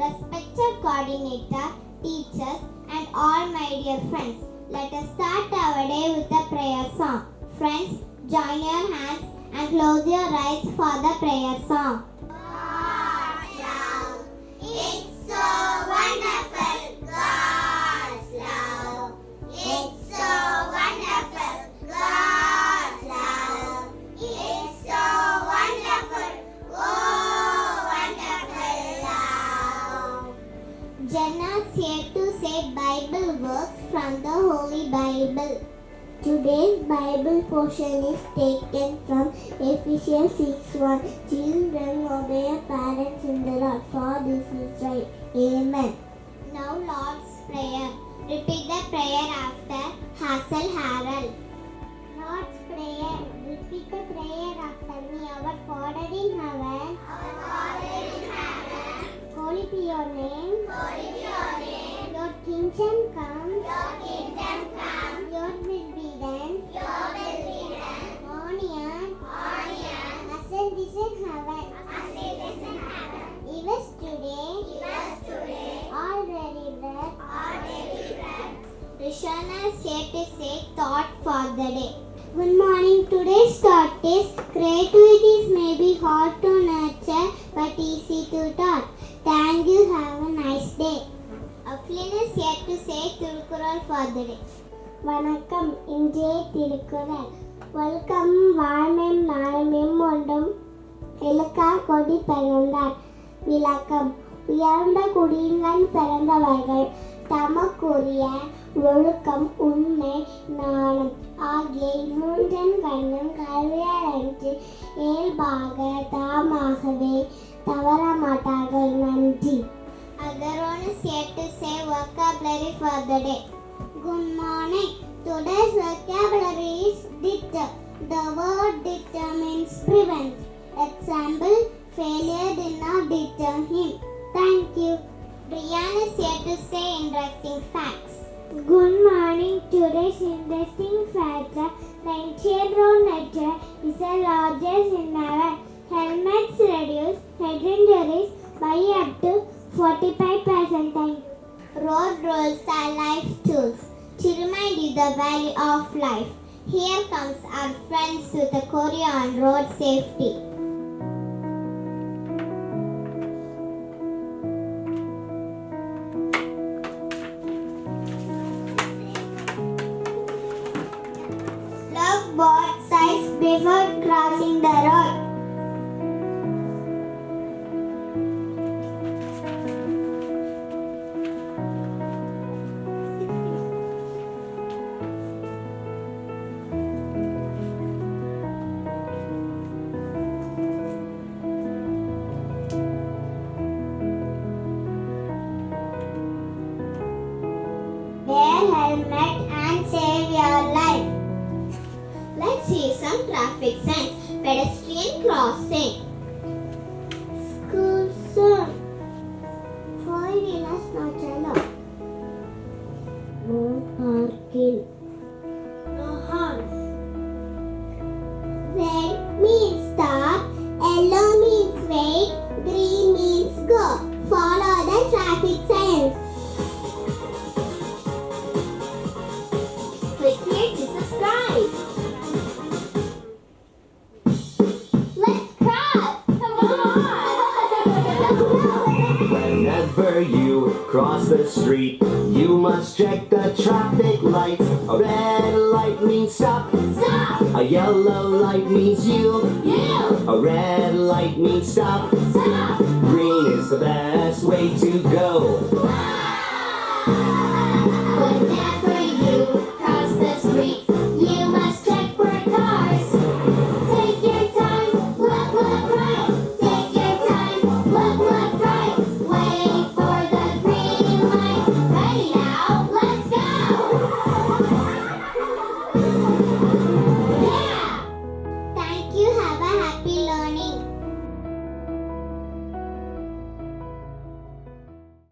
respected coordinator, teachers, and all my dear friends. Let us start our day with a prayer song. Friends, join your hands and close your eyes for the prayer song. God's love, it's so wonderful. God's love, it's so wonderful. God's love, it's so wonderful. Oh, wonderful love. Jenna's here to say Bible verse from the Holy Bible. Today's Bible portion is taken from Ephesians 6:1. Children, obey your parents in the Lord, for this is right. Amen. Now Lord's Prayer. Repeat the prayer after Hazel Harold. Lord's Prayer. Repeat the prayer after me. Our Father in heaven. Our Father in heaven. Holy be your name. Holy be your name. Your kingdom come. Your kingdom come. Your will be done. Your will be done. On earth. On earth. As it is in heaven. As it is in heaven. Give us today. Give us today. Already bread. Already bread. Rishana is here to say thought for the day. Good morning. Today's thought is creativities may be hard to nurture but easy to taught. Thank you. Have a nice day. Aflin is here to say Tirukural for the day. வணக்கம். இன்றைய திருக்குறள். வல்கம் வாழ்மெம் நாளமெம் ஒன்றும் இலக்கா கொடி பிறந்தார். விளக்கம். உயர்ந்த குடியின்கண் பிறந்தவர்கள் தமக்குரிய ஒழுக்கம், உண்மை, நாணம் ஆகிய மூன்றன் கண்ணும் கல்வியன்று இயல்பாக தாமாகவே தவறமாட்டார்கள். நன்றி. Agaron is here to say vocabulary for the day. Good morning. Today's vocabulary is deter. The word deter means prevent. Example, failure did not deter him. Thank you. Brian is here to say interesting facts. Good morning. Today's interesting facts are the ancient road network is the largest in our helmets reduce head injuries by up to 45%. Road rules are life tools to remind you the value of life. Here comes our friends with a choreo on road safety. Look both sides before crossing the road. Wear helmet and save your life. Let's see some traffic signs. Pedestrian crossing. School zone. Four-wheelers not allowed. No parking. No horns. Red means stop. Yellow means wait. Green means go. Follow the traffic signs. Click here to subscribe. Let's cross! Come on! Whenever you cross the street, you must check the traffic lights. A red light means stop. Stop! A yellow light means yield. Yield! A red light means stop. Stop! Green is the best way to go. Wow!